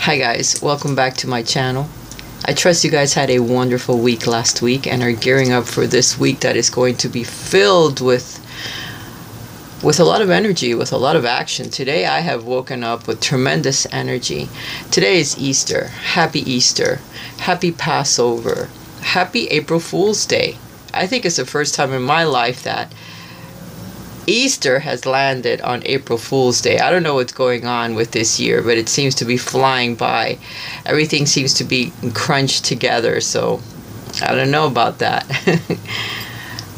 Hi guys, welcome back to my channel. I trust you guys had a wonderful week last week and are gearing up for this week that is going to be filled with a lot of energy, with a lot of action. Today I have woken up with tremendous energy. Today is Easter. Happy Easter. Happy Passover. Happy April Fool's Day. I think it's the first time in my life that Easter has landed on April Fool's Day. I don't know what's going on with this year, but it seems to be flying by. Everything seems to be crunched together, so I don't know about that.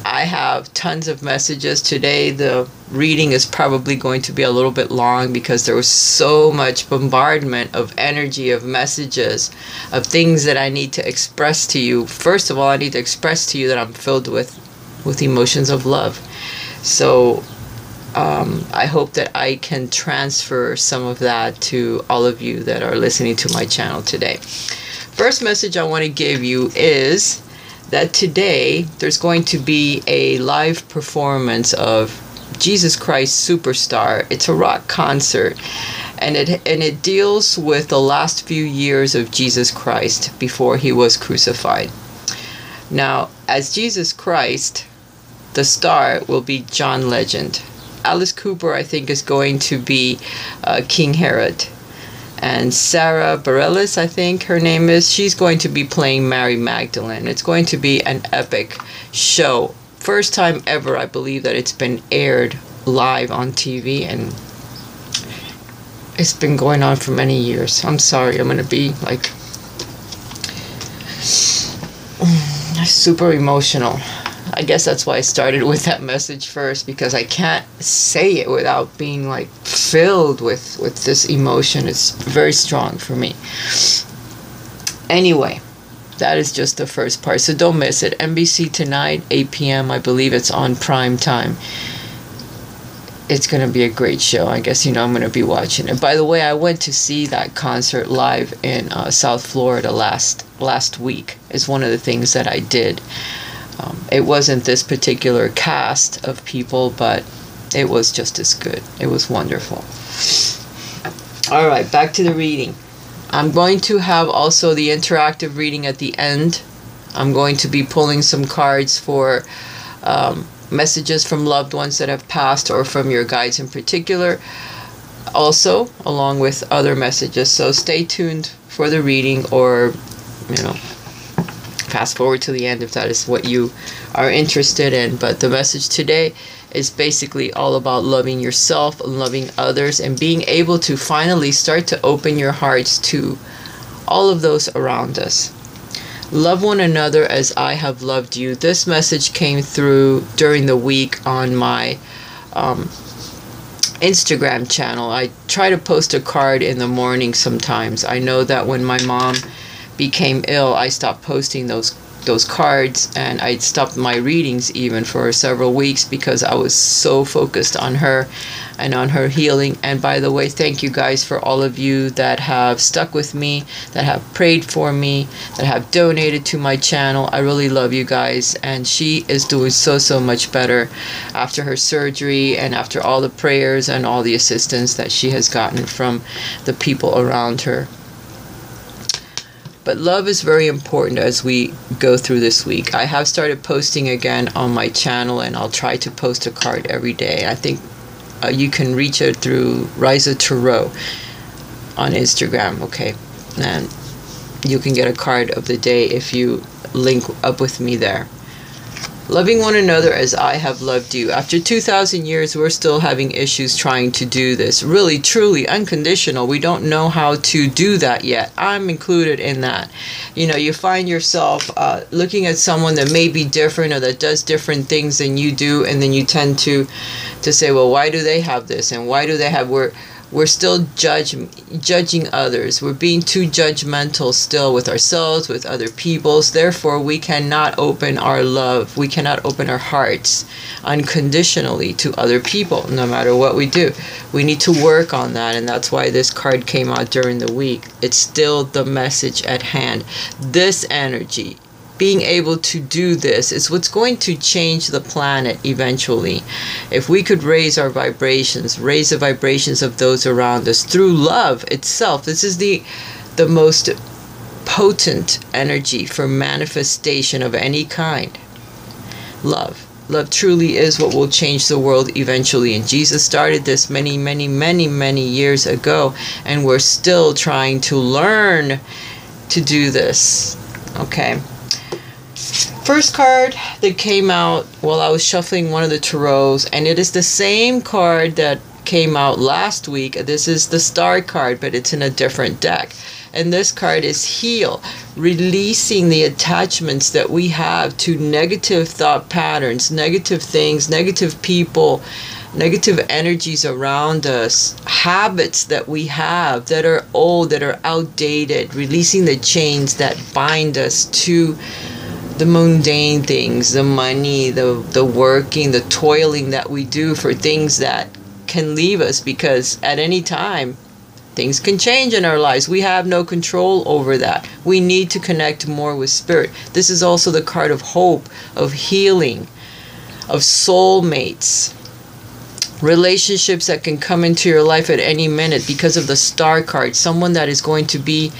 I have tons of messages today. The reading is probably going to be a little bit long because there was so much bombardment of energy, of messages, of things that I need to express to you. First of all, I need to express to you that I'm filled with emotions of love. So I hope that I can transfer some of that to all of you that are listening to my channel today. First message I want to give you is that today there's going to be a live performance of Jesus Christ Superstar. It's a rock concert, and it deals with the last few years of Jesus Christ before he was crucified. Now, as Jesus Christ, the star will be John Legend. Alice Cooper, I think, is going to be King Herod. And Sarah Bareilles, I think her name is, she's going to be playing Mary Magdalene. It's going to be an epic show. First time ever, I believe, that it's been aired live on TV, and it's been going on for many years. I'm sorry, I'm going to be like super emotional. I guess that's why I started with that message first, because I can't say it without being like filled with this emotion. It's very strong for me. Anyway, that is just the first part, so don't miss it. NBC tonight, 8 p.m. I believe it's on prime time. It's going to be a great show. I guess you know I'm going to be watching it. By the way, I went to see that concert live in South Florida last week. It's one of the things that I did. It wasn't this particular cast of people, but it was just as good. It was wonderful. All right, back to the reading. I'm going to have also the interactive reading at the end. I'm going to be pulling some cards for messages from loved ones that have passed, or from your guides in particular, also along with other messages. So stay tuned for the reading, or fast forward to the end if that is what you are interested in. But the message today is basically all about loving yourself, loving others, and being able to finally start to open your hearts to all of those around us. Love one another as I have loved you. This message came through during the week on my Instagram channel. I try to post a card in the morning sometimes. I know that when my mom became ill, I stopped posting those cards, and I stopped my readings even for several weeks because I was so focused on her and on her healing. And by the way, thank you guys for all of you that have stuck with me, that have prayed for me, that have donated to my channel. I really love you guys, and she is doing so much better after her surgery and after all the prayers and all the assistance that she has gotten from the people around her. But love is very important as we go through this week. I have started posting again on my channel, and I'll try to post a card every day. I think you can reach it through Raisa on Instagram, okay? And you can get a card of the day if you link up with me there. Loving one another as I have loved you. After 2,000 years, we're still having issues trying to do this. Really, truly, unconditional. We don't know how to do that yet. I'm included in that. You find yourself looking at someone that may be different, or that does different things than you do, and then you tend to say, well, why do they have this? And why do they have... We're still judging others. We're being too judgmental still with ourselves, with other people. Therefore, we cannot open our love. We cannot open our hearts unconditionally to other people, no matter what we do. We need to work on that, and that's why this card came out during the week. It's still the message at hand. This energy, being able to do this, is what's going to change the planet eventually. If we could raise our vibrations, raise the vibrations of those around us through love itself. This is the the most potent energy for manifestation of any kind. Love. Love truly is what will change the world eventually. And Jesus started this many, many, many, many years ago. And we're still trying to learn to do this. Okay. First card that came out while I was shuffling one of the tarots. And it is the same card that came out last week. This is the star card, but it's in a different deck. And this card is heal, releasing the attachments that we have to negative thought patterns, negative things, negative people, negative energies around us, habits that we have that are old, that are outdated, releasing the chains that bind us to the mundane things, the money, the working, the toiling that we do for things that can leave us, because at any time things can change in our lives. We have no control over that. We need to connect more with spirit. This is also the card of hope, of healing, of soulmates, relationships that can come into your life at any minute because of the star card. Someone that is going to be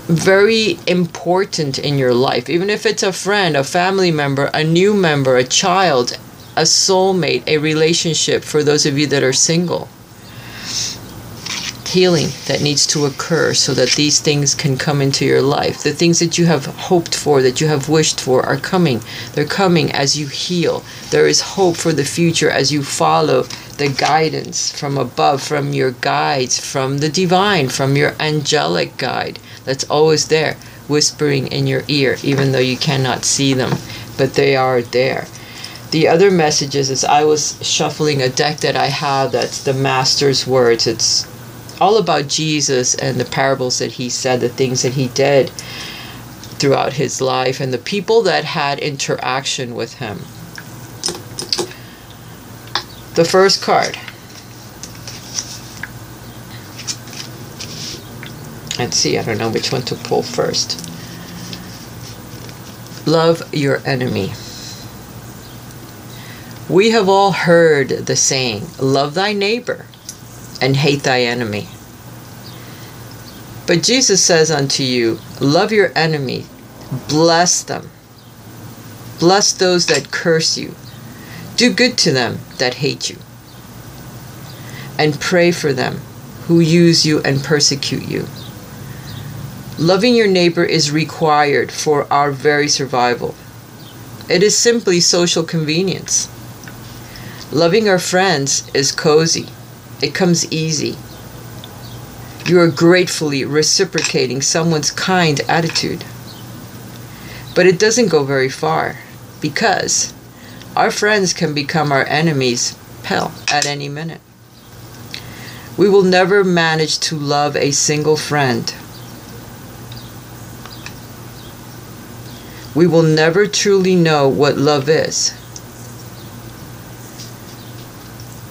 very important in your life, even if it's a friend, a family member, a new member, a child, a soulmate, a relationship for those of you that are single. Healing that needs to occur so that these things can come into your life. The things that you have hoped for, that you have wished for, are coming. They're coming as you heal. There is hope for the future as you follow the guidance from above, from your guides, from the divine, from your angelic guide that's always there, whispering in your ear, even though you cannot see them, but they are there. The other messages is I was shuffling a deck that I have that's the Master's Words. It's all about Jesus and the parables that he said, the things that he did throughout his life, and the people that had interaction with him. The first card. Let's see, I don't know which one to pull first. Love your enemy. We have all heard the saying, love thy neighbor and hate thy enemy. But Jesus says unto you, love your enemy, bless them, bless those that curse you, do good to them that hate you, and pray for them who use you and persecute you. Loving your neighbor is required for our very survival. It is simply social convenience. Loving our friends is cozy. It comes easy. You are gratefully reciprocating someone's kind attitude. But it doesn't go very far, because our friends can become our enemies at any minute. We will never manage to love a single friend. We will never truly know what love is.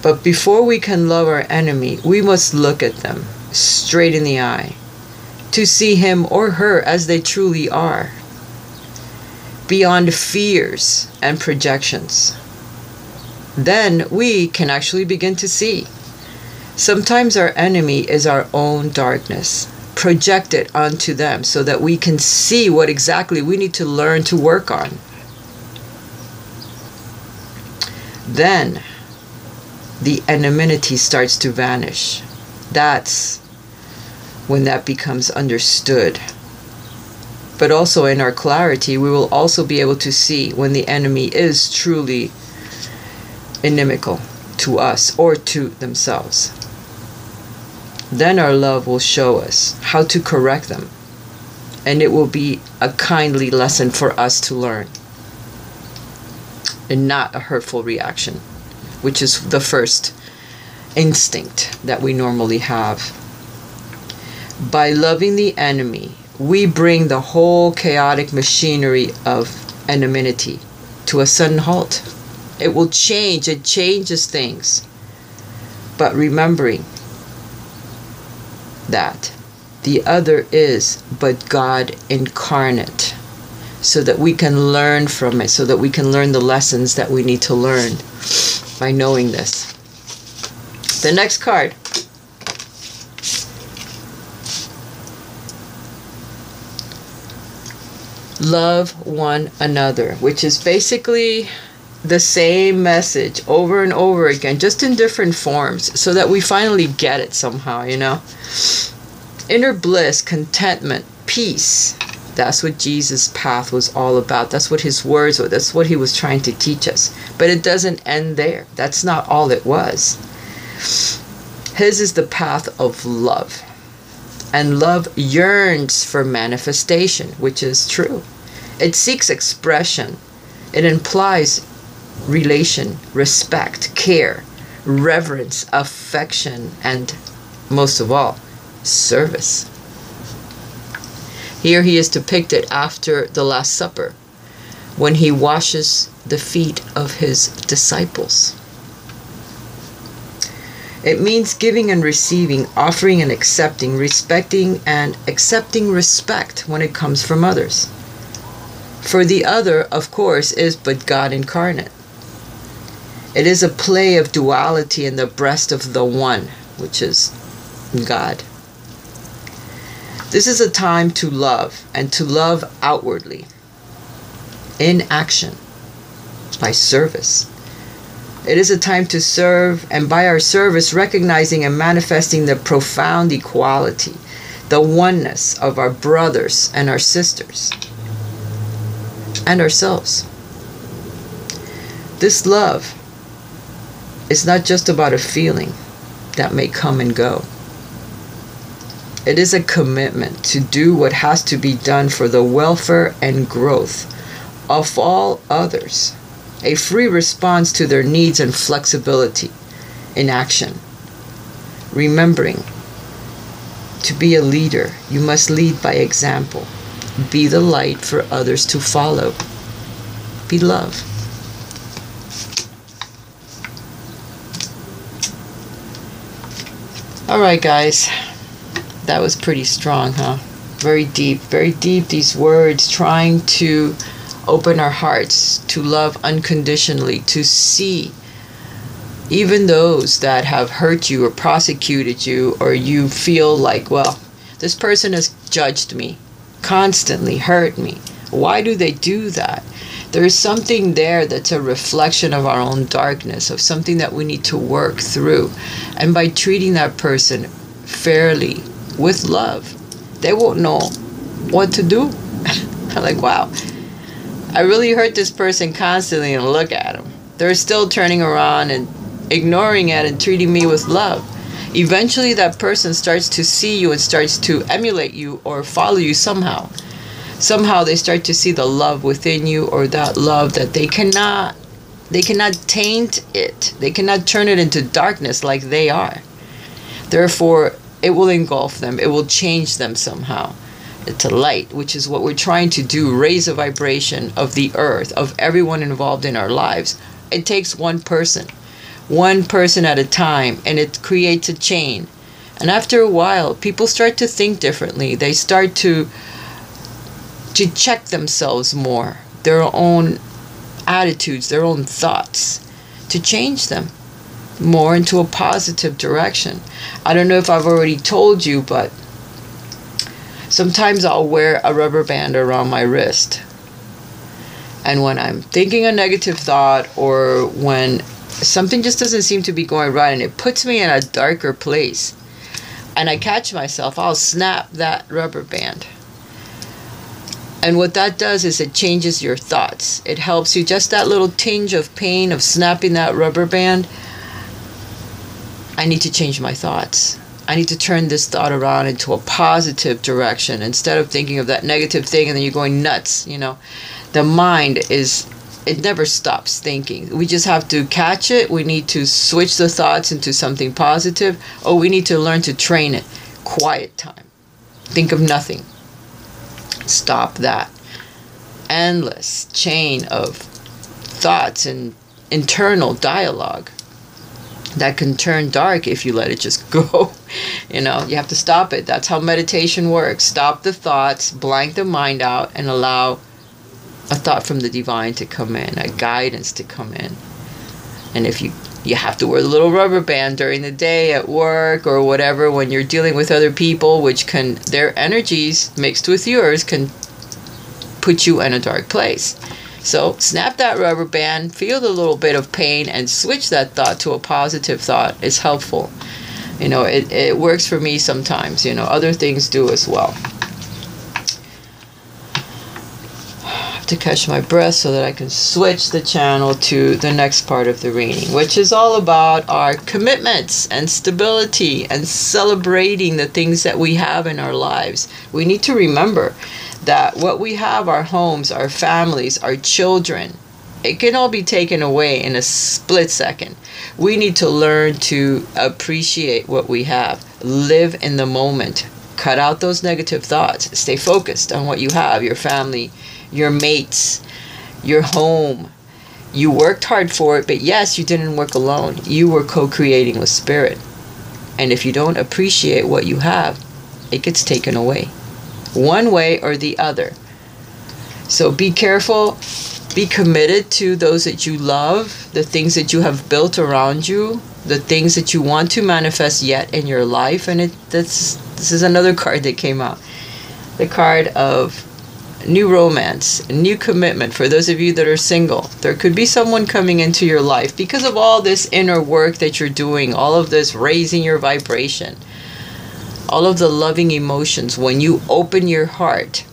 But before we can love our enemy, we must look at them straight in the eye to see him or her as they truly are, beyond fears and projections. Then we can actually begin to see. Sometimes our enemy is our own darkness, projected onto them so that we can see what exactly we need to learn to work on. Then the anonymity starts to vanish. That's when that becomes understood. But also in our clarity, we will also be able to see when the enemy is truly inimical to us or to themselves. Then our love will show us how to correct them. And it will be a kindly lesson for us to learn. And not a hurtful reaction, which is the first instinct that we normally have. By loving the enemy, we bring the whole chaotic machinery of anonymity to a sudden halt. It will change. It changes things. But remembering that the other is but God incarnate, so that we can learn from it, so that we can learn the lessons that we need to learn by knowing this. The next card. Love one another, which is basically the same message over and over again, just in different forms, so that we finally get it somehow, you know? Inner bliss, contentment, peace. That's what Jesus' path was all about. That's what his words were. That's what he was trying to teach us. But it doesn't end there. That's not all it was. His is the path of love. And love yearns for manifestation, which is true. It seeks expression. It implies relation, respect, care, reverence, affection, and most of all, service. Here he is depicted after the Last Supper, when he washes the feet of his disciples. It means giving and receiving, offering and accepting, respecting and accepting respect when it comes from others. For the other, of course, is but God incarnate. It is a play of duality in the breast of the One, which is God. This is a time to love, and to love outwardly, in action, by service. It is a time to serve, and by our service, recognizing and manifesting the profound equality, the oneness of our brothers and our sisters, and ourselves. This love is not just about a feeling that may come and go. It is a commitment to do what has to be done for the welfare and growth of all others. A free response to their needs and flexibility in action. Remembering, to be a leader, you must lead by example. Be the light for others to follow. Be love. All right, guys. That was pretty strong, huh? Very deep, these words, trying to open our hearts to love unconditionally, to see even those that have hurt you or prosecuted you, or you feel like, well, this person has judged me, constantly hurt me. Why do they do that? There is something there that's a reflection of our own darkness, of something that we need to work through. And by treating that person fairly, with love, they won't know what to do. I'm like, wow, I really hurt this person constantly, and look at them. They're still turning around and ignoring it and treating me with love. Eventually that person starts to see you and starts to emulate you or follow you somehow. Somehow they start to see the love within you, or that love that they cannot taint it. They cannot turn it into darkness like they are. Therefore, it will engulf them. It will change them somehow. It's a light, which is what we're trying to do. Raise a vibration of the earth, of everyone involved in our lives. It takes one person at a time, and it creates a chain. And after a while, people start to think differently. They start to check themselves more, their own attitudes, their own thoughts, to change them more into a positive direction. I don't know if I've already told you, but sometimes I'll wear a rubber band around my wrist. And when I'm thinking a negative thought, or when something just doesn't seem to be going right and it puts me in a darker place, and I catch myself, I'll snap that rubber band. And what that does is it changes your thoughts. It helps you, just that little tinge of pain of snapping that rubber band. I need to change my thoughts. I need to turn this thought around into a positive direction, instead of thinking of that negative thing and then you're going nuts, you know. The mind it never stops thinking. We just have to catch it. We need to switch the thoughts into something positive, or we need to learn to train it. Quiet time. Think of nothing. Stop that endless chain of thoughts and internal dialogue that can turn dark if you let it just go. You know, you have to stop it. That's how meditation works. Stop the thoughts, blank the mind out, and allow a thought from the divine to come in, a guidance to come in. And if you have to wear the little rubber band during the day at work or whatever, when you're dealing with other people, which can, their energies mixed with yours can put you in a dark place. So snap that rubber band, feel the little bit of pain, and switch that thought to a positive thought. It's helpful. You know, it works for me sometimes. You know, other things do as well. To catch my breath so that I can switch the channel to the next part of the reading, which is all about our commitments and stability and celebrating the things that we have in our lives. We need to remember that what we have, our homes, our families, our children, it can all be taken away in a split second. We need to learn to appreciate what we have, live in the moment, cut out those negative thoughts, stay focused on what you have, your family, your mates, your home. You worked hard for it, but yes, you didn't work alone. You were co-creating with spirit. And if you don't appreciate what you have, it gets taken away, one way or the other. So be careful, be committed to those that you love, the things that you have built around you, the things that you want to manifest yet in your life. And this is another card that came out. The card of new romance, new commitment. For those of you that are single, there could be someone coming into your life because of all this inner work that you're doing, all of this raising your vibration, all of the loving emotions. When you open your heart,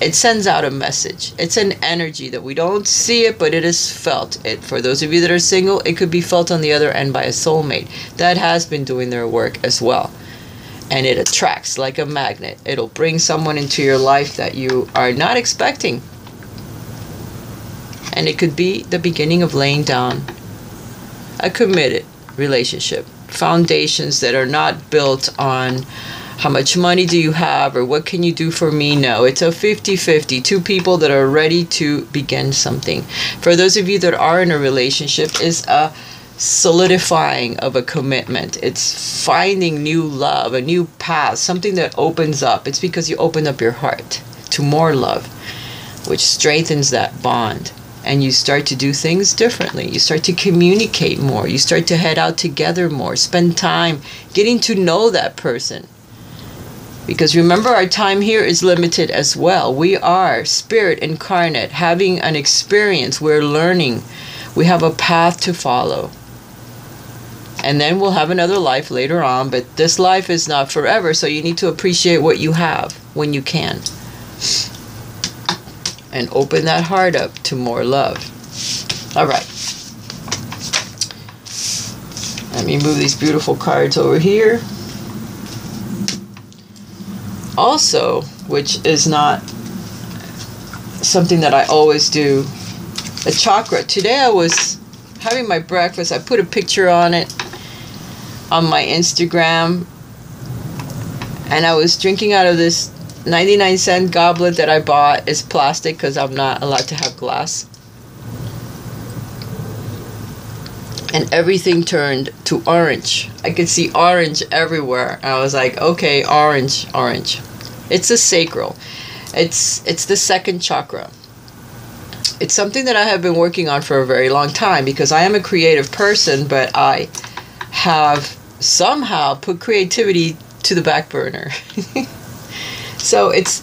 it sends out a message. It's an energy that we don't see it, but it is felt. For those of you that are single, it could be felt on the other end by a soulmate that has been doing their work as well. And it attracts like a magnet. It'll bring someone into your life that you are not expecting. And it could be the beginning of laying down a committed relationship. Foundations that are not built on how much money do you have or what can you do for me. No, it's a 50-50. Two people that are ready to begin something. For those of you that are in a relationship, is a solidifying of a commitment. It's finding new love, a new path, something that opens up. It's because you open up your heart to more love, which strengthens that bond. And you start to do things differently. You start to communicate more. You start to head out together more. Spend time getting to know that person. Because remember, our time here is limited as well. We are spirit incarnate, having an experience. We're learning. We have a path to follow. And then we'll have another life later on, but this life is not forever, so you need to appreciate what you have when you can. And open that heart up to more love. All right. Let me move these beautiful cards over here. Also, which is not something that I always do, a chakra. Today I was having my breakfast. I put a picture on it on my Instagram, and I was drinking out of this 99-cent goblet that I bought. It's plastic because I'm not allowed to have glass. And everything turned to orange. I could see orange everywhere. I was like, okay, orange, orange. It's a sacral. It's the second chakra. It's something that I have been working on for a very long time because I am a creative person, but I have somehow put creativity to the back burner. So it's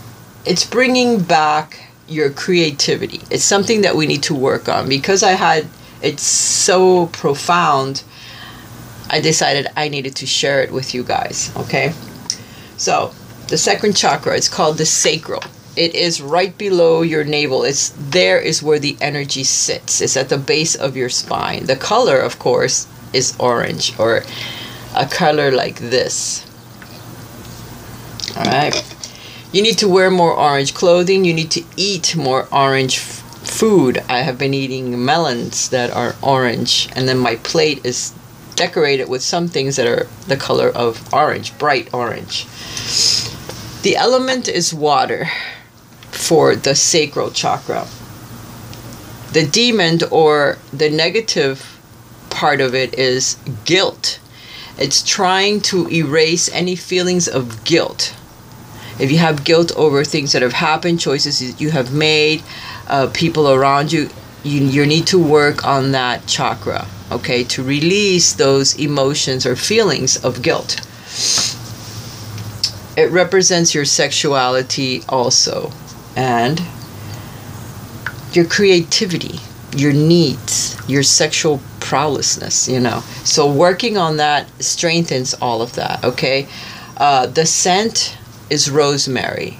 bringing back your creativity. It's something that we need to work on. Because it's so profound, I decided I needed to share it with you guys, okay? So the second chakra, it's called the sacral. It is right below your navel. There is where the energy sits. It's at the base of your spine. The color, of course, is orange, or a color like this. All right. You need to wear more orange clothing. You need to eat more orange food. I have been eating melons that are orange, and then my plate is decorated with some things that are the color of orange, bright orange. The element is water for the sacral chakra. The demon, or the negative part of it, is guilt. It's trying to erase any feelings of guilt. If you have guilt over things that have happened, choices that you have made, people around you, you need to work on that chakra, okay, to release those emotions or feelings of guilt. It represents your sexuality also. And your creativity, your needs, your sexual prowessness, you know. So working on that strengthens all of that, okay? The scent is rosemary.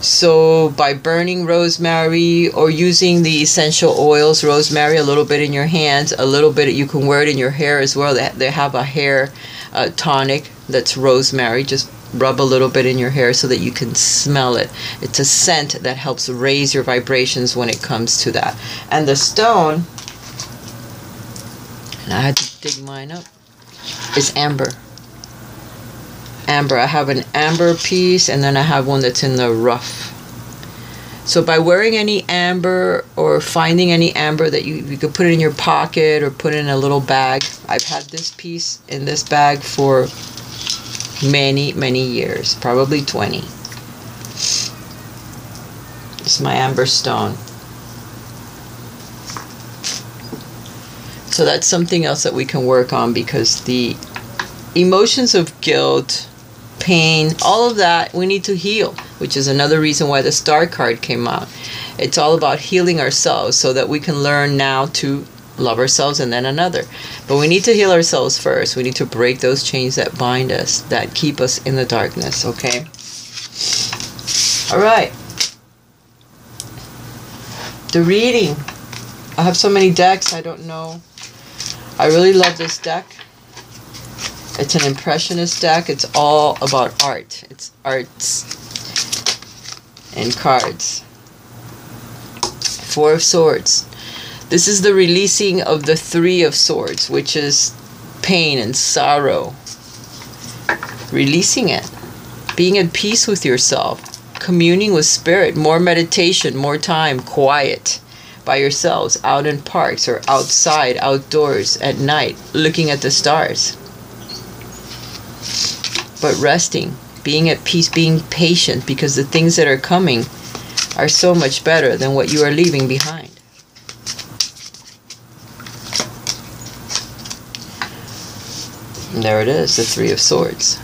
So by burning rosemary or using the essential oils, rosemary, a little bit in your hands, a little bit, you can wear it in your hair as well. They have a hair tonic that's rosemary. Just rub a little bit in your hair so that you can smell it. It's a scent that helps raise your vibrations when it comes to that. And the stone, and I had to dig mine up, is amber. Amber. I have an amber piece, and then I have one that's in the rough. So by wearing any amber or finding any amber that you could put it in your pocket or put it in a little bag. I've had this piece in this bag for many years, probably 20. It's my amber stone. So that's something else that we can work on, because the emotions of guilt, pain, all of that we need to heal, which is another reason why the Star card came out. It's all about healing ourselves so that we can learn now to love ourselves and then another. But we need to heal ourselves first. We need to break those chains that bind us, that keep us in the darkness, okay? All right. The reading. I have so many decks, I don't know. I really love this deck. It's an impressionist deck. It's all about art. It's arts and cards. Four of Swords. This is the releasing of the Three of Swords, which is pain and sorrow. Releasing it. Being at peace with yourself. Communing with spirit. More meditation, more time, quiet by yourselves, out in parks or outside, outdoors at night, looking at the stars. But resting, being at peace, being patient, because the things that are coming are so much better than what you are leaving behind. And there it is, the Three of Swords.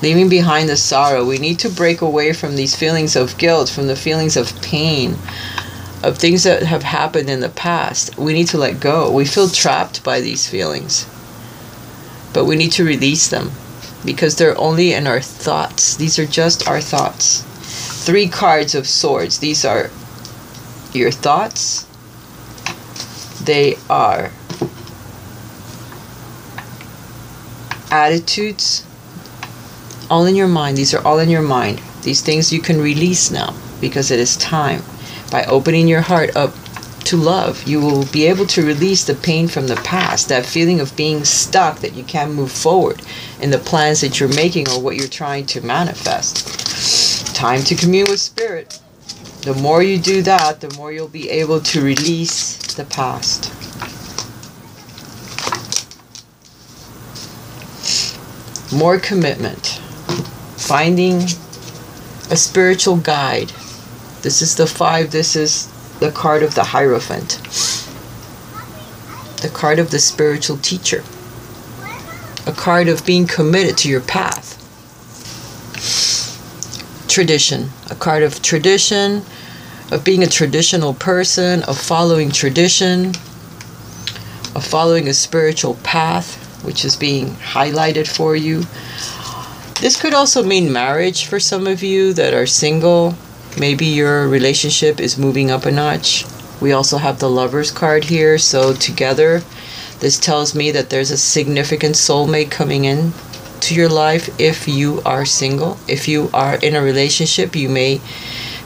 Leaving behind the sorrow. We need to break away from these feelings of guilt, from the feelings of pain, of things that have happened in the past. We need to let go. We feel trapped by these feelings, but we need to release them, because they're only in our thoughts. These are just our thoughts. Three cards of Swords. These are your thoughts. They are attitudes. All in your mind. These are all in your mind. These things you can release now, because it is time. By opening your heart up to love, you will be able to release the pain from the past, that feeling of being stuck, that you can't move forward in the plans that you're making or what you're trying to manifest. Time to commune with spirit. The more you do that, the more you'll be able to release the past. More commitment. Finding a spiritual guide. This is the 5. This is the card of the Hierophant. The card of the spiritual teacher. A card of being committed to your path. Tradition. A card of tradition, of being a traditional person, of following tradition, of following a spiritual path, which is being highlighted for you. This could also mean marriage for some of you that are single. Maybe your relationship is moving up a notch. We also have the Lovers card here. So together, this tells me that there's a significant soulmate coming in to your life if you are single. If you are in a relationship, you may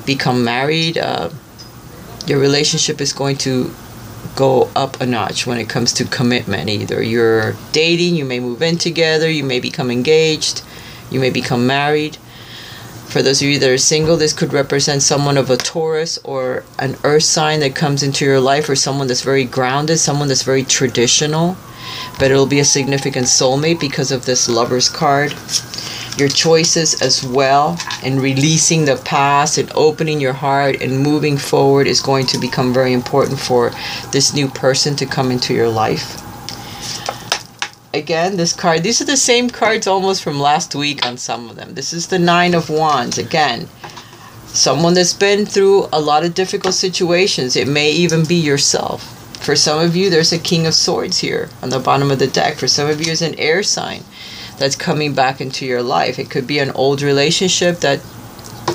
become married. Your relationship is going to go up a notch when it comes to commitment. Either you're dating, you may move in together, you may become engaged, you may become married. For those of you that are single, this could represent someone of a Taurus or an earth sign that comes into your life, or someone that's very grounded, someone that's very traditional. But it'll be a significant soulmate because of this Lovers card. Your choices as well in releasing the past and opening your heart and moving forward is going to become very important for this new person to come into your life. Again, this card, these are the same cards almost from last week on some of them. This is the 9 of Wands. Again, Someone that's been through a lot of difficult situations. It may even be yourself. For some of you, there's a King of Swords here on the bottom of the deck. For some of you, it's an air sign that's coming back into your life. It could be an old relationship that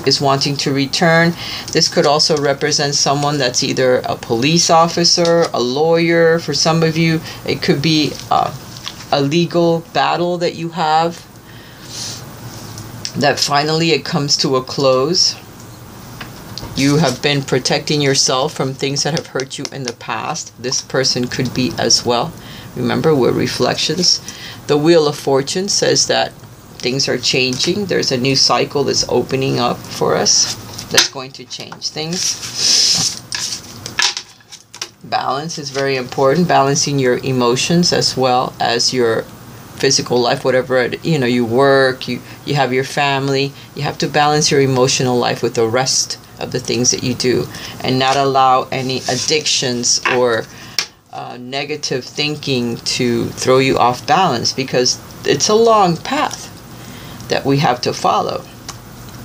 is wanting to return. This could also represent someone that's either a police officer, a lawyer. For some of you, it could be a legal battle that you have, that finally it comes to a close. You have been protecting yourself from things that have hurt you in the past. This person could be as well. Remember, we're reflections. The Wheel of Fortune says that things are changing. There's a new cycle that's opening up for us that's going to change things. Balance is very important. Balancing your emotions as well as your physical life, whatever you work, you have your family. You have to balance your emotional life with the rest of the things that you do, and not allow any addictions or negative thinking to throw you off balance, because it's a long path that we have to follow.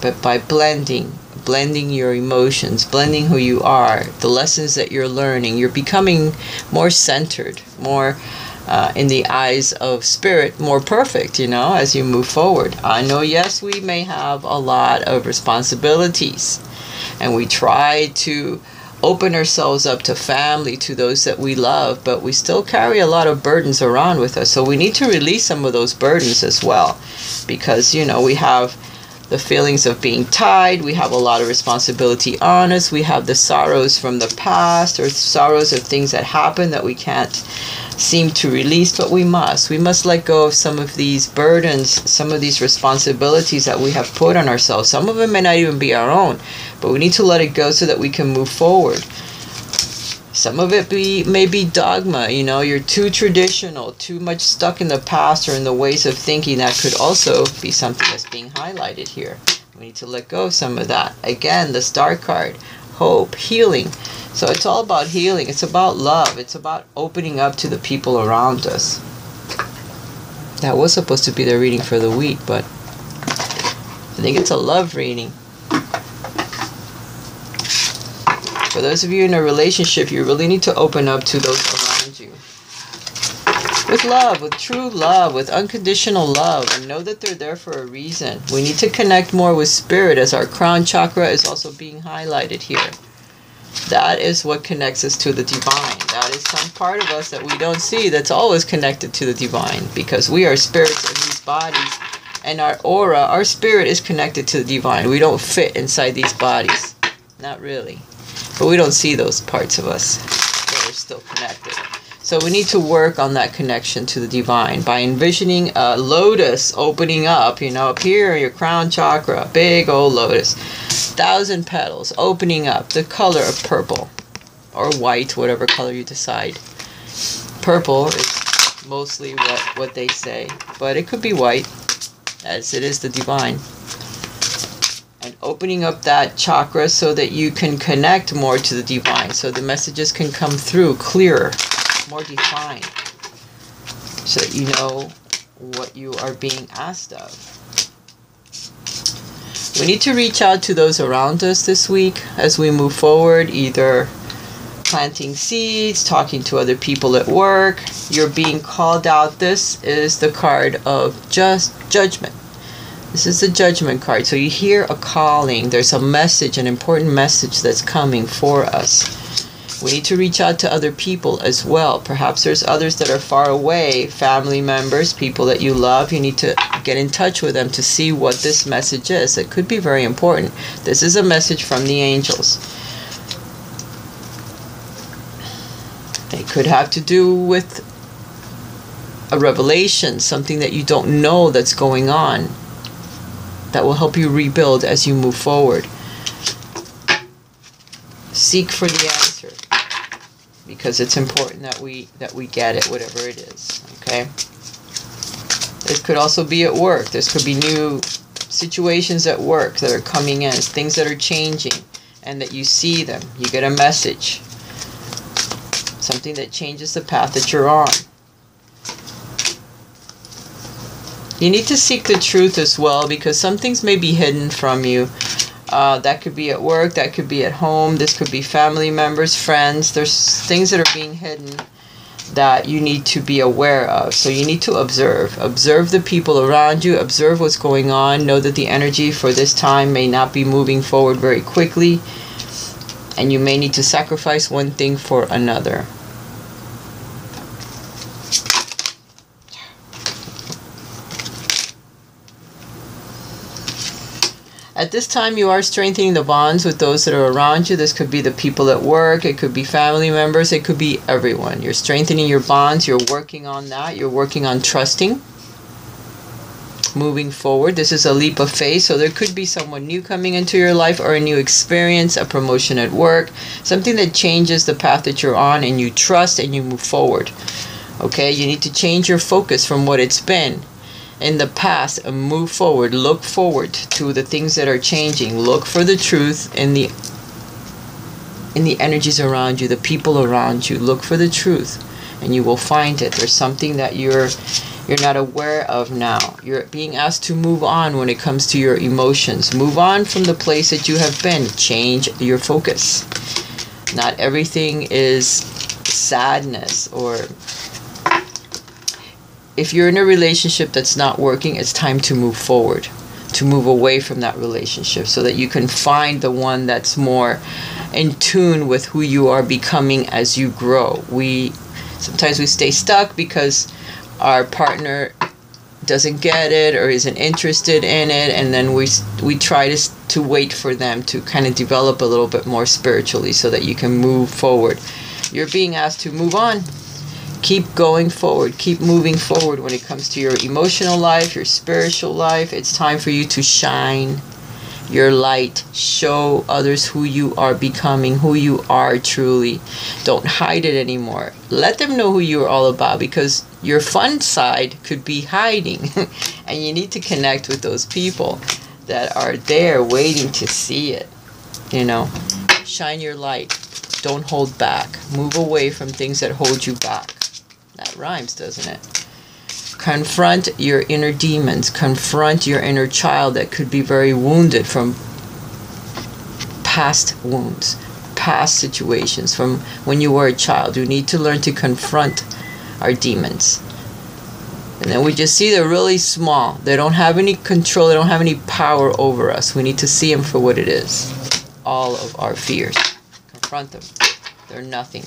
But by blending your emotions, blending who you are, the lessons that you're learning, you're becoming more centered, more in the eyes of spirit, more perfect, as you move forward. I know, yes, we may have a lot of responsibilities, and we try to open ourselves up to family, to those that we love, but we still carry a lot of burdens around with us. So we need to release some of those burdens as well, because we have the feelings of being tied, we have a lot of responsibility on us, we have the sorrows from the past, or sorrows of things that happen that we can't seem to release, but we must let go of some of these burdens, some of these responsibilities that we have put on ourselves. Some of them may not even be our own, but we need to let it go so that we can move forward. Some of it may be dogma, you're too traditional, too much stuck in the past or in the ways of thinking. That could also be something that's being highlighted here. We need to let go of some of that. Again, the Star card, hope, healing. So it's all about healing. It's about love. It's about opening up to the people around us. That was supposed to be the reading for the week, but I think it's a love reading. For those of you in a relationship, you really need to open up to those around you. With love, with true love, with unconditional love, and know that they're there for a reason. We need to connect more with spirit, as our crown chakra is also being highlighted here. That is what connects us to the divine. That is some part of us that we don't see that's always connected to the divine, because we are spirits in these bodies, and our aura, our spirit is connected to the divine. We don't fit inside these bodies. Not really. But we don't see those parts of us that are still connected. So we need to work on that connection to the divine by envisioning a lotus opening up, up here, your crown chakra, big old lotus, 1,000 petals opening up, the color of purple or white, whatever color you decide. Purple is mostly what they say, but it could be white, as it is the divine. And opening up that chakra so that you can connect more to the divine, so the messages can come through clearer, more defined, so that you know what you are being asked of. We need to reach out to those around us this week as we move forward, either planting seeds, talking to other people at work. You're being called out. This is the card of judgment. This is the Judgment card. So you hear a calling. There's a message, an important message that's coming for us. We need to reach out to other people as well. Perhaps there's others that are far away, family members, people that you love. You need to get in touch with them to see what this message is. It could be very important. This is a message from the angels. It could have to do with a revelation, something that you don't know that's going on, that will help you rebuild as you move forward. Seek for the answer, because it's important that we get it, whatever it is. Okay. It could also be at work. This could be new situations at work that are coming in, things that are changing, and that you see them. You get a message, something that changes the path that you're on. You need to seek the truth as well, because some things may be hidden from you. That could be at work, that could be at home, this could be family members, friends. There's things that are being hidden that you need to be aware of. So you need to observe. Observe the people around you, observe what's going on. Know that the energy for this time may not be moving forward very quickly, and you may need to sacrifice one thing for another. At this time, you are strengthening the bonds with those that are around you. This could be the people at work. It could be family members. It could be everyone. You're strengthening your bonds. You're working on that. You're working on trusting. Moving forward. This is a leap of faith. So there could be someone new coming into your life, or a new experience, a promotion at work. Something that changes the path that you're on, and you trust and you move forward. Okay? You need to change your focus from what it's been in the past and move forward. Look forward to the things that are changing. Look for the truth in the energies around you, the people around you. Look for the truth and you will find it. There's something that you're not aware of now. You're being asked to move on when it comes to your emotions. Move on from the place that you have been. Change your focus. Not everything is sadness, or if you're in a relationship that's not working, it's time to move forward, to move away from that relationship so that you can find the one that's more in tune with who you are becoming as you grow. Sometimes we stay stuck because our partner doesn't get it or isn't interested in it, and then we try to wait for them to kind of develop a little bit more spiritually so that you can move forward. You're being asked to move on. Keep going forward. Keep moving forward when it comes to your emotional life, your spiritual life. It's time for you to shine your light. Show others who you are becoming, who you are truly. Don't hide it anymore. Let them know who you're all about, because your fun side could be hiding. And you need to connect with those people that are there waiting to see it. You know, shine your light. Don't hold back. Move away from things that hold you back. That rhymes, doesn't it? Confront your inner demons. Confront your inner child that could be very wounded from past wounds, past situations, from when you were a child. You need to learn to confront our demons. And then we just see they're really small. They don't have any control. They don't have any power over us. We need to see them for what it is. All of our fears. Confront them. They're nothing.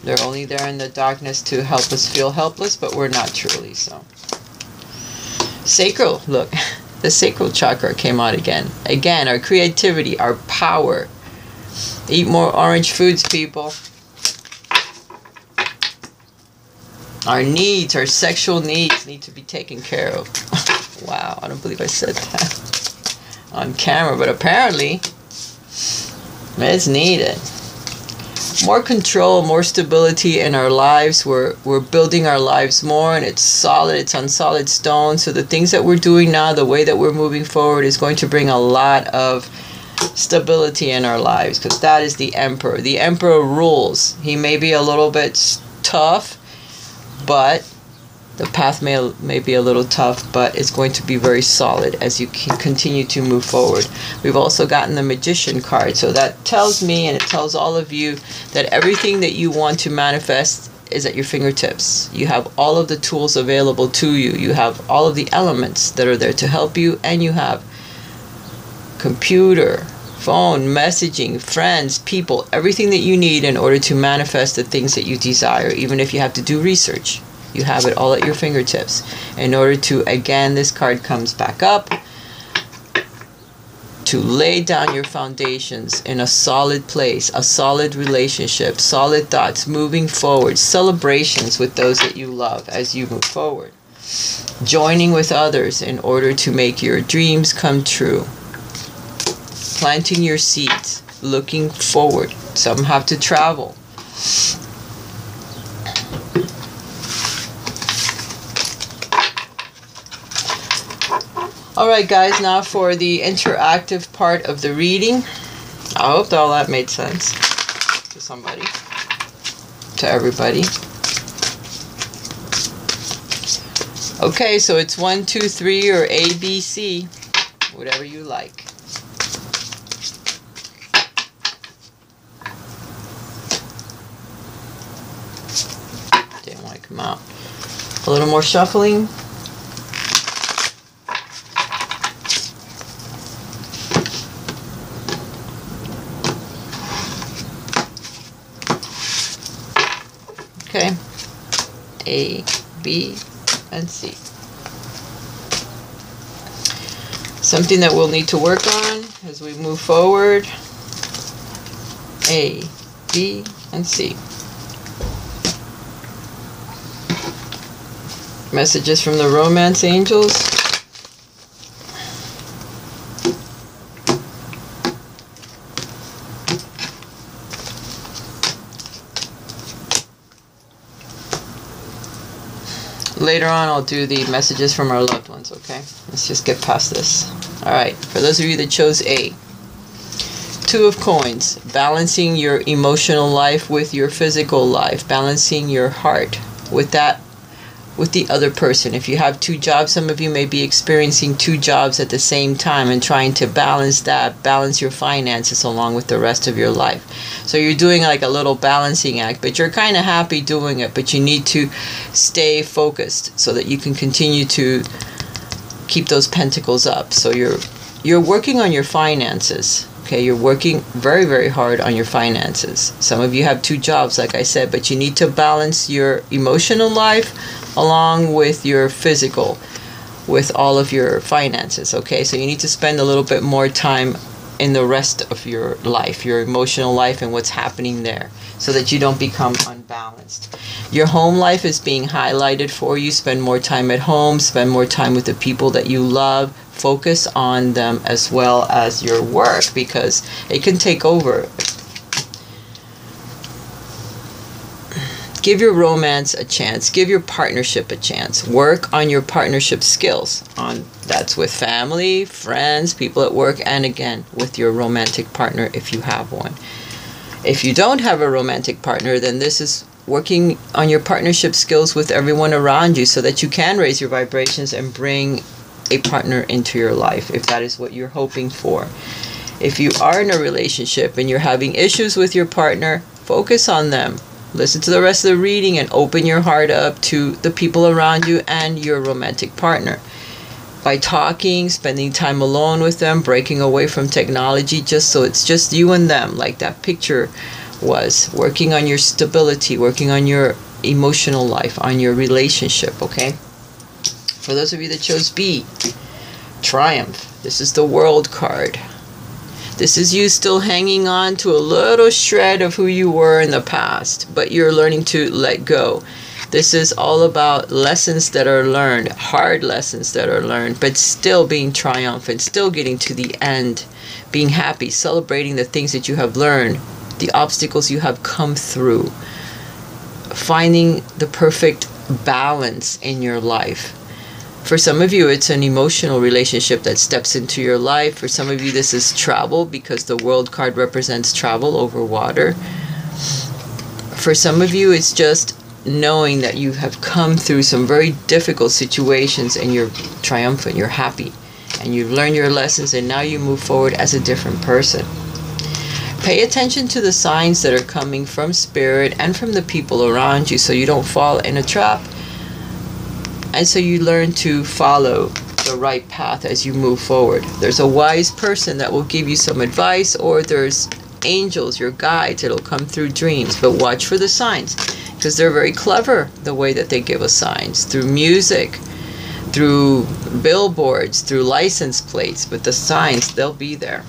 They're only there in the darkness to help us feel helpless, but we're not truly so. Sacral, look, the sacral chakra came out again. Again, our creativity, our power. Eat more orange foods, people. Our needs, our sexual needs need to be taken care of. Wow, I don't believe I said that on camera, but apparently it's needed. More control, more stability in our lives. We're building our lives more, and it's solid. It's on solid stone. So the things that we're doing now, the way that we're moving forward, is going to bring a lot of stability in our lives, because that is the emperor. The emperor rules. He may be a little bit tough, but the path may be a little tough, but it's going to be very solid as you can continue to move forward. We've also gotten the Magician card. So that tells me, and it tells all of you, that everything that you want to manifest is at your fingertips. You have all of the tools available to you. You have all of the elements that are there to help you, and you have computer, phone, messaging, friends, people, everything that you need in order to manifest the things that you desire, even if you have to do research. You have it all at your fingertips. In order to, again, this card comes back up, to lay down your foundations in a solid place, a solid relationship, solid thoughts, moving forward, celebrations with those that you love as you move forward. Joining with others in order to make your dreams come true. Planting your seeds, looking forward. Some have to travel. Alright guys, now for the interactive part of the reading. I hope all that made sense to somebody, to everybody. Okay, so it's 1, 2, 3 or A, B, C. whatever you like. Didn't want to come out. A little more shuffling. Okay, A, B, and C. Something that we'll need to work on as we move forward. A, B, and C. Messages from the romance angels. Later on, I'll do the messages from our loved ones, okay? Let's just get past this. All right, for those of you that chose A. Two of Coins, balancing your emotional life with your physical life, balancing your heart with that, with the other person. If you have two jobs, some of you may be experiencing two jobs at the same time and trying to balance that, balance your finances along with the rest of your life. So you're doing like a little balancing act, but you're kind of happy doing it, but you need to stay focused so that you can continue to keep those pentacles up. So you're working on your finances. Okay, you're working very, very hard on your finances. Some of you have two jobs, like I said, but you need to balance your emotional life along with your physical, with all of your finances, okay? So you need to spend a little bit more time in the rest of your life, your emotional life and what's happening there, so that you don't become unbalanced. Your home life is being highlighted for you. Spend more time at home, spend more time with the people that you love. Focus on them as well as your work, because it can take over. Give your romance a chance. Give your partnership a chance. Work on your partnership skills. That's with family, friends, people at work, and again, with your romantic partner if you have one. If you don't have a romantic partner, then this is working on your partnership skills with everyone around you so that you can raise your vibrations and bring a partner into your life, if that is what you're hoping for. If you are in a relationship and you're having issues with your partner, focus on them. Listen to the rest of the reading and open your heart up to the people around you and your romantic partner. By talking, spending time alone with them, breaking away from technology, just so it's just you and them, like that picture was. Working on your stability, working on your emotional life, on your relationship, okay? For those of you that chose B, Triumph. This is the World card. This is you still hanging on to a little shred of who you were in the past, but you're learning to let go. This is all about lessons that are learned, hard lessons that are learned, but still being triumphant, still getting to the end, being happy, celebrating the things that you have learned, the obstacles you have come through, finding the perfect balance in your life. For some of you, it's an emotional relationship that steps into your life. For some of you, this is travel, because the World card represents travel over water. For some of you, it's just knowing that you have come through some very difficult situations and you're triumphant, you're happy, and you've learned your lessons, and now you move forward as a different person. Pay attention to the signs that are coming from Spirit and from the people around you so you don't fall in a trap. And so you learn to follow the right path as you move forward. There's a wise person that will give you some advice, or there's angels, your guides, that'll come through dreams. But watch for the signs, because they're very clever the way that they give us signs. Through music, through billboards, through license plates. But the signs, they'll be there.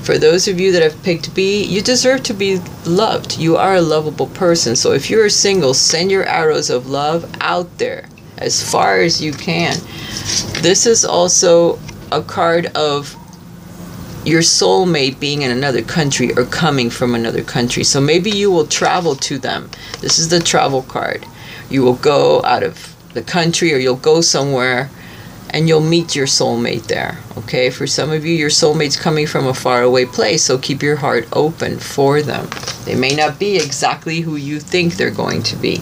For those of you that have picked B, you deserve to be loved. You are a lovable person. So if you're single, send your arrows of love out there as far as you can. This is also a card of your soulmate being in another country or coming from another country. So maybe you will travel to them. This is the travel card. You will go out of the country, or you'll go somewhere and you'll meet your soulmate there. Okay, for some of you, your soulmate's coming from a faraway place, so keep your heart open for them. They may not be exactly who you think they're going to be.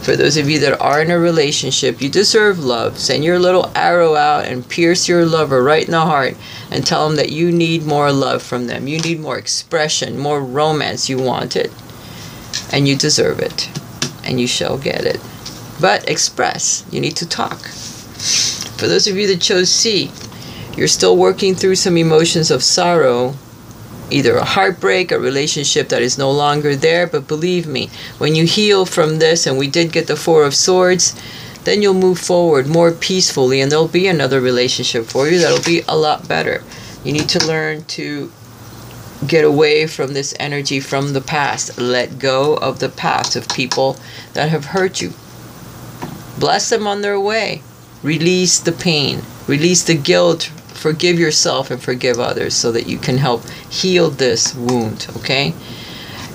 For those of you that are in a relationship, you deserve love. Send your little arrow out and pierce your lover right in the heart and tell them that you need more love from them. You need more expression, more romance. You want it, and you deserve it, and you shall get it. But express. You need to talk. For those of you that chose C, you're still working through some emotions of sorrow, either a heartbreak, a relationship that is no longer there. But believe me, when you heal from this, and we did get the Four of Swords, then you'll move forward more peacefully, and there'll be another relationship for you that'll be a lot better. You need to learn to get away from this energy from the past. Let go of the past, of people that have hurt you. Bless them on their way. Release the pain. Release the guilt. Forgive yourself and forgive others so that you can help heal this wound, okay?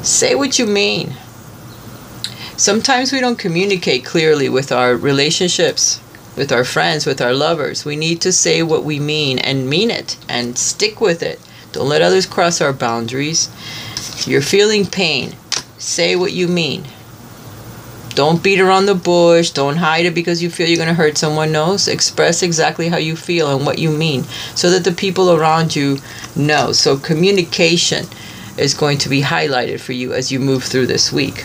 Say what you mean. Sometimes we don't communicate clearly with our relationships, with our friends, with our lovers. We need to say what we mean and mean it and stick with it. Don't let others cross our boundaries. You're feeling pain. Say what you mean. Don't beat around the bush. Don't hide it because you feel you're going to hurt someone else. Express exactly how you feel and what you mean so that the people around you know. So communication is going to be highlighted for you as you move through this week.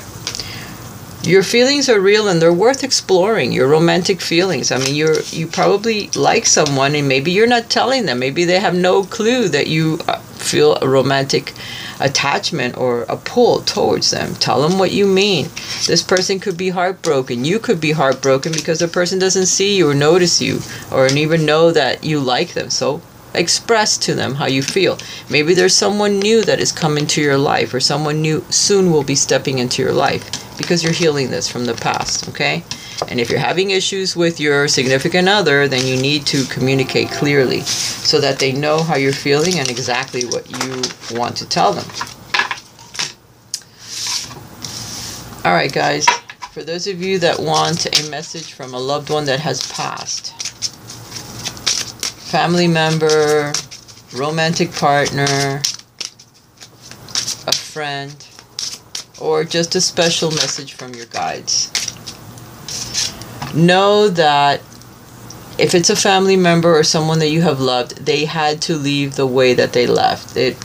Your feelings are real and they're worth exploring. Your romantic feelings. I mean, you probably like someone and maybe you're not telling them. Maybe they have no clue that you feel a romantic attachment or a pull towards them. Tell them what you mean. This person could be heartbroken. You could be heartbroken because the person doesn't see you or notice you or even know that you like them. So express to them how you feel. Maybe there's someone new that is coming to your life, or someone new soon will be stepping into your life because you're healing this from the past, okay? And if you're having issues with your significant other, then you need to communicate clearly so that they know how you're feeling and exactly what you want to tell them. All right, guys. For those of you that want a message from a loved one that has passed, family member, romantic partner, a friend, or just a special message from your guides, know that if it's a family member or someone that you have loved, they had to leave the way that they left. They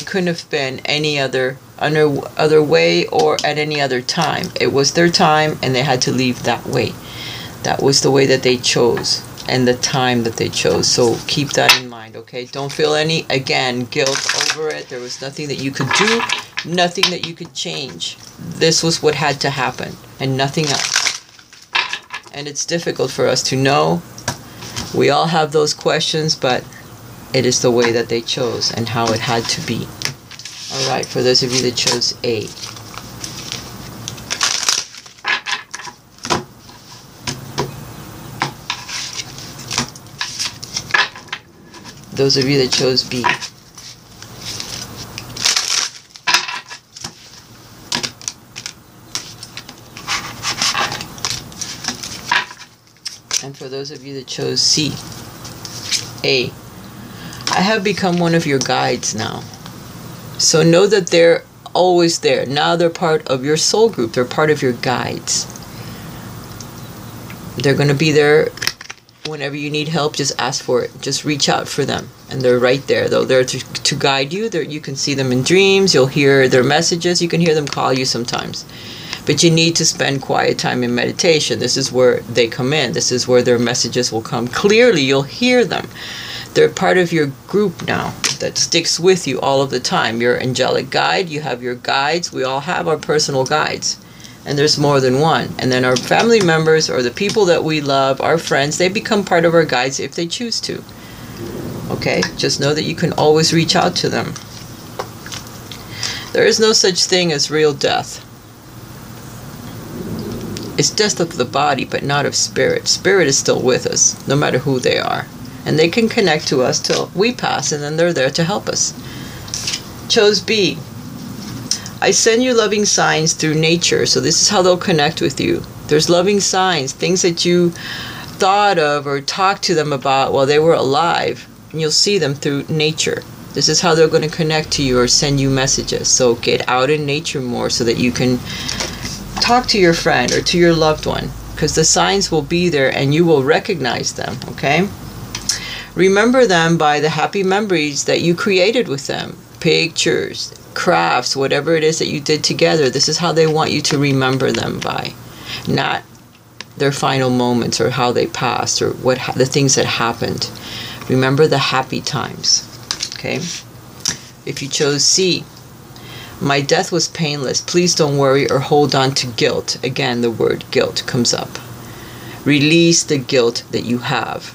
couldn't have been any other way or at any other time. It was their time and they had to leave that way. That was the way that they chose and the time that they chose. So keep that in mind, okay? Don't feel any, again, guilt over it. There was nothing that you could do, nothing that you could change. This was what had to happen and nothing else. And it's difficult for us to know. We all have those questions, but it is the way that they chose and how it had to be. All right, for those of you that chose A. Those of you that chose B. And for those of you that chose C. A. I have become one of your guides now. So know that they're always there. Now they're part of your soul group. They're part of your guides. They're going to be there whenever you need help. Just ask for it. Just reach out for them. And they're right there. They're there to guide you. You can see them in dreams. You'll hear their messages. You can hear them call you sometimes. But you need to spend quiet time in meditation. This is where they come in. This is where their messages will come clearly. You'll hear them. They're part of your group now that sticks with you all of the time. Your angelic guide, you have your guides. We all have our personal guides. And there's more than one. And then our family members or the people that we love, our friends, they become part of our guides if they choose to. Okay? Just know that you can always reach out to them. There is no such thing as real death. It's death of the body, but not of spirit. Spirit is still with us, no matter who they are. And they can connect to us till we pass, and then they're there to help us. Chose B. I send you loving signs through nature, so this is how they'll connect with you. There's loving signs, things that you thought of or talked to them about while they were alive. And you'll see them through nature. This is how they're going to connect to you or send you messages. So get out in nature more so that you can talk to your friend or to your loved one, because the signs will be there and you will recognize them, okay? Remember them by the happy memories that you created with them. Pictures, crafts, whatever it is that you did together. This is how they want you to remember them by. Not their final moments or how they passed or the things that happened. Remember the happy times. Okay? If you chose C, my death was painless. Please don't worry or hold on to guilt. Again, the word guilt comes up. Release the guilt that you have.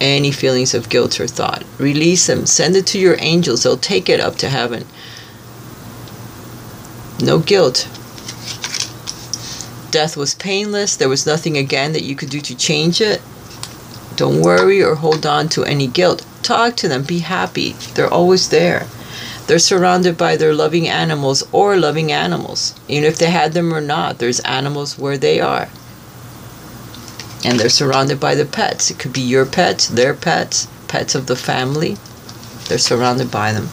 Any feelings of guilt or thought. Release them. Send it to your angels. They'll take it up to heaven. No guilt. Death was painless. There was nothing again that you could do to change it. Don't worry or hold on to any guilt. Talk to them. Be happy. They're always there. They're surrounded by their loving animals or loving animals. Even if they had them or not, there's animals where they are. And they're surrounded by the pets. It could be your pets, their pets, pets of the family. They're surrounded by them.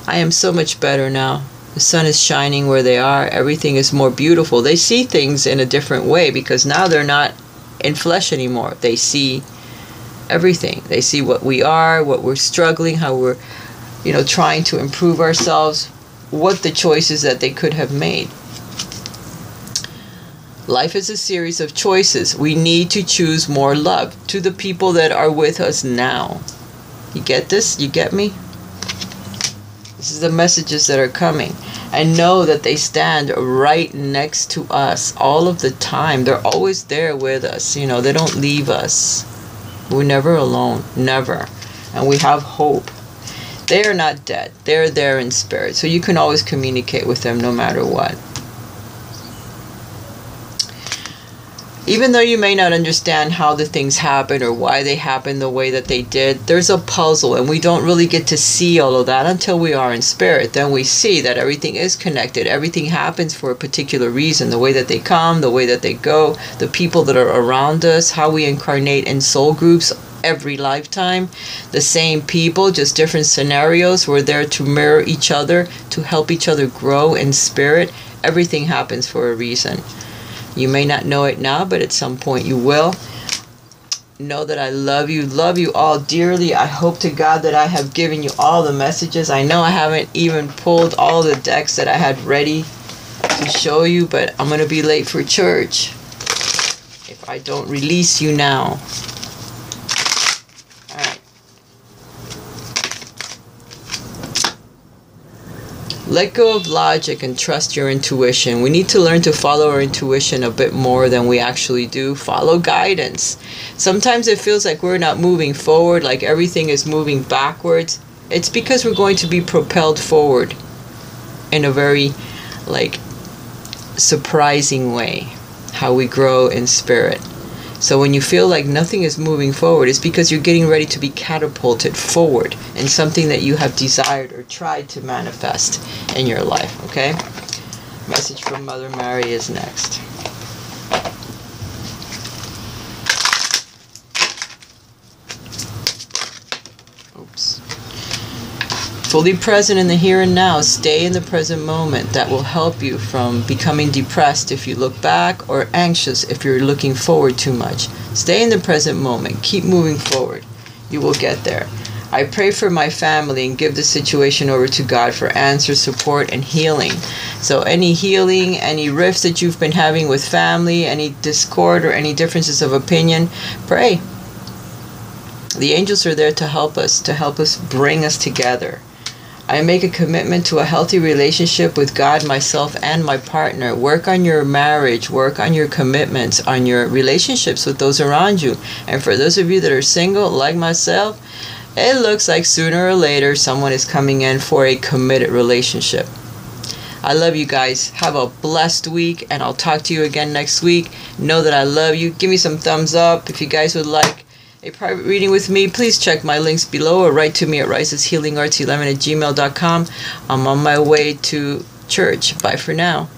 I am so much better now. The sun is shining where they are. Everything is more beautiful. They see things in a different way because now they're not in flesh anymore. They see everything. They see what we are, what we're struggling, how we're, trying to improve ourselves, what the choices that they could have made. Life is a series of choices. We need to choose more love to the people that are with us now. You get this? You get me? This is the messages that are coming. And know that they stand right next to us all of the time. They're always there with us. They don't leave us. We're never alone. Never. And we have hope. They are not dead. They're there in spirit. So you can always communicate with them no matter what. Even though you may not understand how the things happen or why they happen the way that they did, there's a puzzle, and we don't really get to see all of that until we are in spirit. Then we see that everything is connected. Everything happens for a particular reason. The way that they come, the way that they go, the people that are around us, how we incarnate in soul groups every lifetime. The same people, just different scenarios. We're there to mirror each other, to help each other grow in spirit. Everything happens for a reason. You may not know it now, but at some point you will. Know that I love you all dearly. I hope to God that I have given you all the messages. I know I haven't even pulled all the decks that I had ready to show you, but I'm going to be late for church if I don't release you now. Let go of logic and trust your intuition. We need to learn to follow our intuition a bit more than we actually do. Follow guidance. Sometimes it feels like we're not moving forward, like everything is moving backwards. It's because we're going to be propelled forward in a very, surprising way, how we grow in spirit. So when you feel like nothing is moving forward, it's because you're getting ready to be catapulted forward in something that you have desired or tried to manifest in your life, okay? Message from Mother Mary is next. Oops. Fully present in the here and now. Stay in the present moment. That will help you from becoming depressed if you look back, or anxious if you're looking forward too much. Stay in the present moment. Keep moving forward. You will get there. I pray for my family and give the situation over to God for answer, support, and healing. So any healing, any rifts that you've been having with family, any discord or any differences of opinion, pray. The angels are there to help us bring us together. I make a commitment to a healthy relationship with God, myself, and my partner. Work on your marriage. Work on your commitments, on your relationships with those around you. And for those of you that are single, like myself, it looks like sooner or later someone is coming in for a committed relationship. I love you guys. Have a blessed week, and I'll talk to you again next week. Know that I love you. Give me some thumbs up if you guys would like a private reading with me. Please check my links below or write to me at raisashealingarts11@gmail.com. I'm on my way to church. Bye for now.